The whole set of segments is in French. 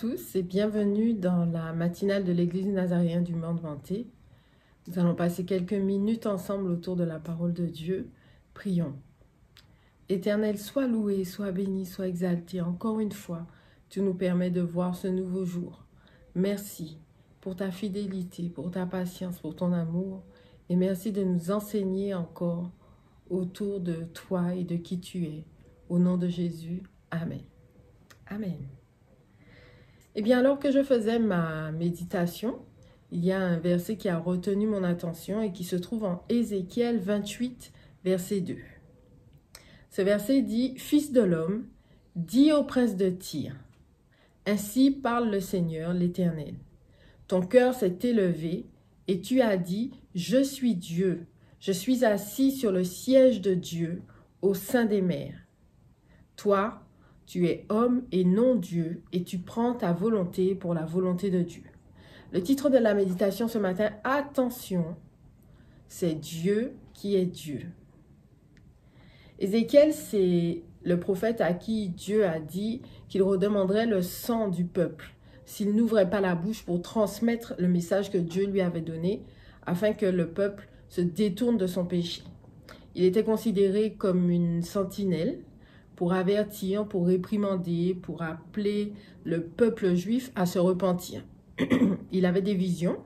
tous et bienvenue dans la matinale de l'Église Nazaréenne du Mont Vanté. Nous allons passer quelques minutes ensemble autour de la parole de Dieu. Prions. Éternel, sois loué, sois béni, sois exalté. Encore une fois, tu nous permets de voir ce nouveau jour. Merci pour ta fidélité, pour ta patience, pour ton amour. Et merci de nous enseigner encore autour de toi et de qui tu es. Au nom de Jésus, Amen. Amen. Eh bien, alors que je faisais ma méditation, il y a un verset qui a retenu mon attention et qui se trouve en Ézéchiel 28, verset 2. Ce verset dit « Fils de l'homme, dis au prince de Tyr, ainsi parle le Seigneur l'Éternel. Ton cœur s'est élevé et tu as dit « Je suis Dieu, je suis assis sur le siège de Dieu au sein des mers. Toi, tu es homme et non Dieu, et tu prends ta volonté pour la volonté de Dieu. » Le titre de la méditation ce matin, attention, c'est Dieu qui est Dieu. Ézéchiel, c'est le prophète à qui Dieu a dit qu'il redemanderait le sang du peuple s'il n'ouvrait pas la bouche pour transmettre le message que Dieu lui avait donné afin que le peuple se détourne de son péché. Il était considéré comme une sentinelle pour avertir, pour réprimander, pour appeler le peuple juif à se repentir. Il avait des visions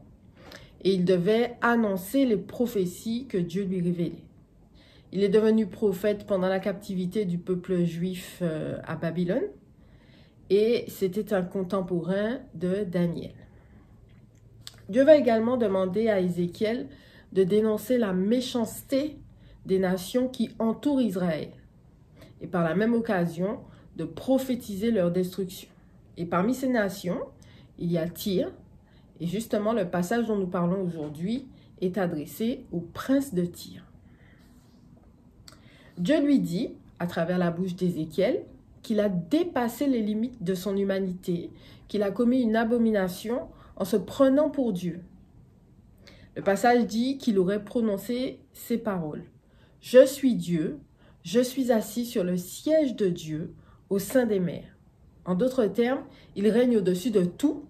et il devait annoncer les prophéties que Dieu lui révélait. Il est devenu prophète pendant la captivité du peuple juif à Babylone et c'était un contemporain de Daniel. Dieu va également demander à Ézéchiel de dénoncer la méchanceté des nations qui entourent Israël et par la même occasion de prophétiser leur destruction. Et parmi ces nations, il y a Tyr, et justement le passage dont nous parlons aujourd'hui est adressé au prince de Tyr. Dieu lui dit, à travers la bouche d'Ézéchiel, qu'il a dépassé les limites de son humanité, qu'il a commis une abomination en se prenant pour Dieu. Le passage dit qu'il aurait prononcé ces paroles. « Je suis Dieu, je suis assis sur le siège de Dieu au sein des mers. » En d'autres termes, il règne au-dessus de tout,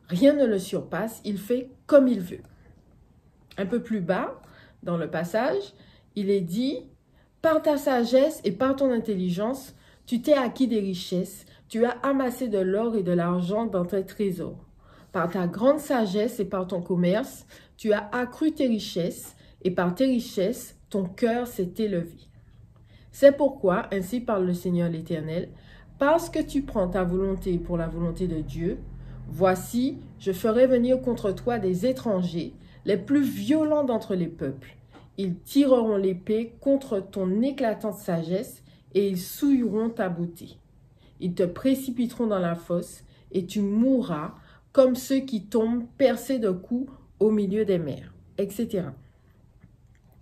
rien ne le surpasse, il fait comme il veut. Un peu plus bas, dans le passage, il est dit « Par ta sagesse et par ton intelligence, tu t'es acquis des richesses, tu as amassé de l'or et de l'argent dans tes trésors. Par ta grande sagesse et par ton commerce, tu as accru tes richesses, et par tes richesses, ton cœur s'est élevé. C'est pourquoi, ainsi parle le Seigneur l'Éternel, parce que tu prends ta volonté pour la volonté de Dieu, voici, je ferai venir contre toi des étrangers, les plus violents d'entre les peuples. Ils tireront l'épée contre ton éclatante sagesse et ils souilleront ta beauté. Ils te précipiteront dans la fosse et tu mourras comme ceux qui tombent percés de coups au milieu des mers, etc.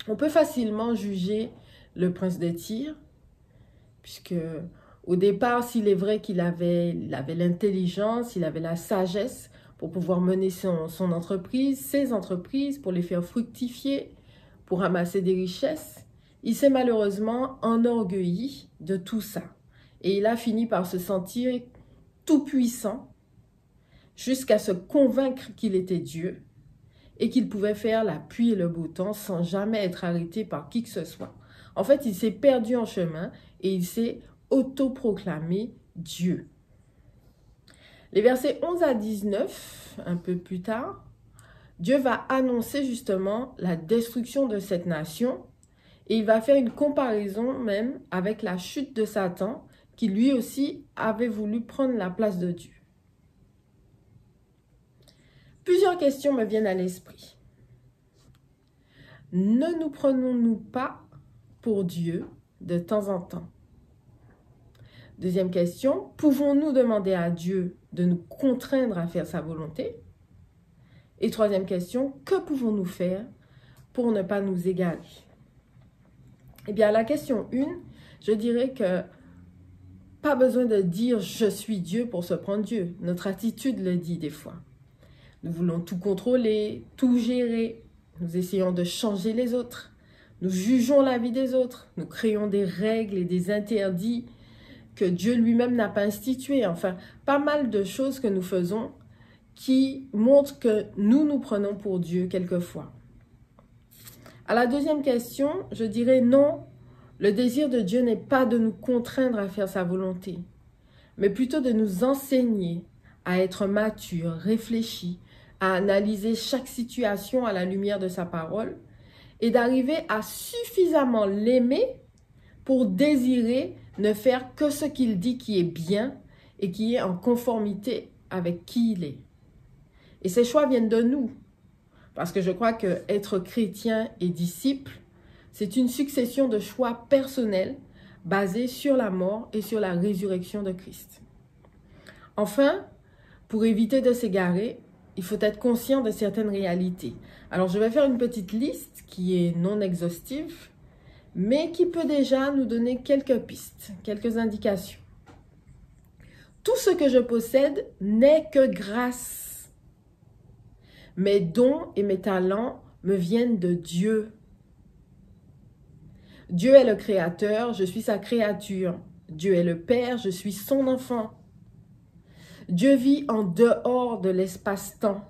On peut facilement juger le prince de Tyr, puisque au départ, s'il est vrai qu'il avait l'intelligence, il avait la sagesse pour pouvoir mener son entreprise, ses entreprises, pour les faire fructifier, pour amasser des richesses, il s'est malheureusement enorgueilli de tout ça. Et il a fini par se sentir tout puissant jusqu'à se convaincre qu'il était Dieu et qu'il pouvait faire la pluie et le beau temps sans jamais être arrêté par qui que ce soit. En fait, il s'est perdu en chemin et il s'est autoproclamé Dieu. Les versets 11 à 19, un peu plus tard, Dieu va annoncer justement la destruction de cette nation et il va faire une comparaison même avec la chute de Satan qui lui aussi avait voulu prendre la place de Dieu. Plusieurs questions me viennent à l'esprit. Ne nous prenons-nous pas pour Dieu de temps en temps? Deuxième question, pouvons-nous demander à Dieu de nous contraindre à faire sa volonté? Et troisième question, que pouvons-nous faire pour ne pas nous égarer? Eh bien, la question 1, je dirais que pas besoin de dire « je suis Dieu » pour se prendre Dieu. Notre attitude le dit des fois. Nous voulons tout contrôler, tout gérer. Nous essayons de changer les autres. Nous jugeons la vie des autres. Nous créons des règles et des interdits que Dieu lui-même n'a pas instituées. Enfin, pas mal de choses que nous faisons qui montrent que nous prenons pour Dieu quelquefois. À la deuxième question, je dirais non, le désir de Dieu n'est pas de nous contraindre à faire sa volonté, mais plutôt de nous enseigner à être matures, réfléchis, à analyser chaque situation à la lumière de sa parole et d'arriver à suffisamment l'aimer pour désirer ne faire que ce qu'il dit qui est bien et qui est en conformité avec qui il est. Et ces choix viennent de nous, parce que je crois que être chrétien et disciple, c'est une succession de choix personnels basés sur la mort et sur la résurrection de Christ. Enfin, pour éviter de s'égarer, il faut être conscient de certaines réalités. Alors, je vais faire une petite liste qui est non exhaustive, mais qui peut déjà nous donner quelques pistes, quelques indications. Tout ce que je possède n'est que grâce. Mes dons et mes talents me viennent de Dieu. Dieu est le Créateur, je suis sa créature. Dieu est le Père, je suis son enfant. Dieu vit en dehors de l'espace-temps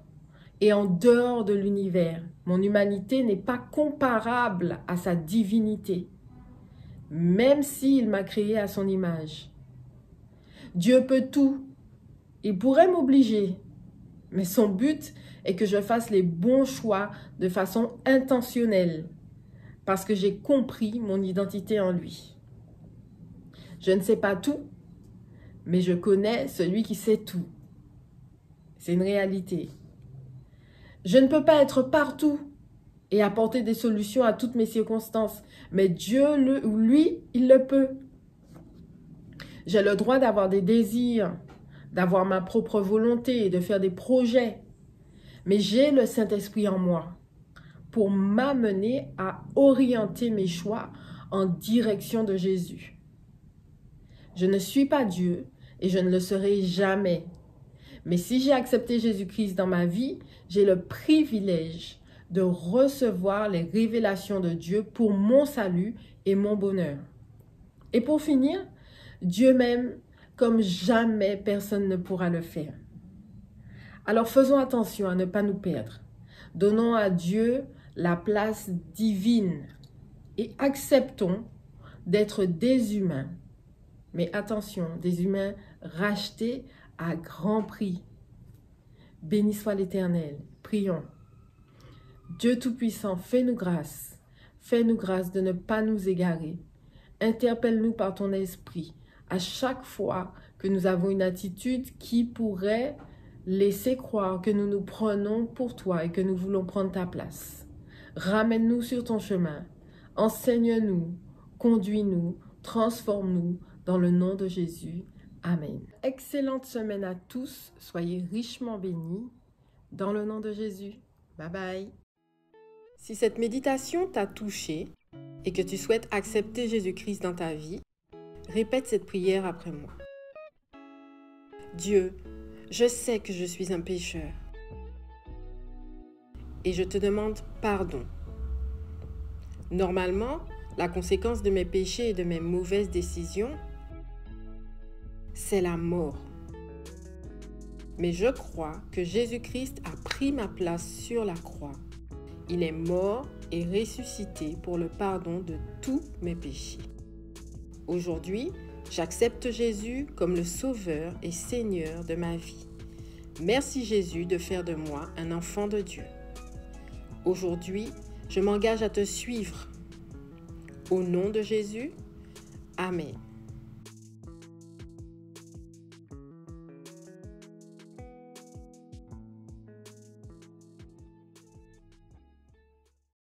et en dehors de l'univers. Mon humanité n'est pas comparable à sa divinité, même s'il m'a créé à son image. Dieu peut tout. Il pourrait m'obliger, mais son but est que je fasse les bons choix de façon intentionnelle, parce que j'ai compris mon identité en lui. Je ne sais pas tout, mais je connais celui qui sait tout. C'est une réalité. Je ne peux pas être partout et apporter des solutions à toutes mes circonstances, mais Dieu, lui, il le peut. J'ai le droit d'avoir des désirs, d'avoir ma propre volonté et de faire des projets, mais j'ai le Saint-Esprit en moi pour m'amener à orienter mes choix en direction de Jésus. Je ne suis pas Dieu et je ne le serai jamais. Mais si j'ai accepté Jésus-Christ dans ma vie, j'ai le privilège de recevoir les révélations de Dieu pour mon salut et mon bonheur. Et pour finir, Dieu m'aime comme jamais personne ne pourra le faire. Alors faisons attention à ne pas nous perdre. Donnons à Dieu la place divine et acceptons d'être des humains. Mais attention, des humains rachetés à grand prix. Béni soit l'Éternel. Prions. Dieu Tout-Puissant, fais-nous grâce. Fais-nous grâce de ne pas nous égarer. Interpelle-nous par ton esprit à chaque fois que nous avons une attitude qui pourrait laisser croire que nous nous prenons pour toi et que nous voulons prendre ta place. Ramène-nous sur ton chemin. Enseigne-nous, conduis-nous, transforme-nous dans le nom de Jésus. Amen. Excellente semaine à tous. Soyez richement bénis dans le nom de Jésus. Bye bye. Si cette méditation t'a touché et que tu souhaites accepter Jésus-Christ dans ta vie, répète cette prière après moi. Dieu, je sais que je suis un pécheur et je te demande pardon. Normalement, la conséquence de mes péchés et de mes mauvaises décisions, c'est la mort. Mais je crois que Jésus-Christ a pris ma place sur la croix. Il est mort et ressuscité pour le pardon de tous mes péchés. Aujourd'hui, j'accepte Jésus comme le Sauveur et Seigneur de ma vie. Merci Jésus de faire de moi un enfant de Dieu. Aujourd'hui, je m'engage à te suivre. Au nom de Jésus, Amen.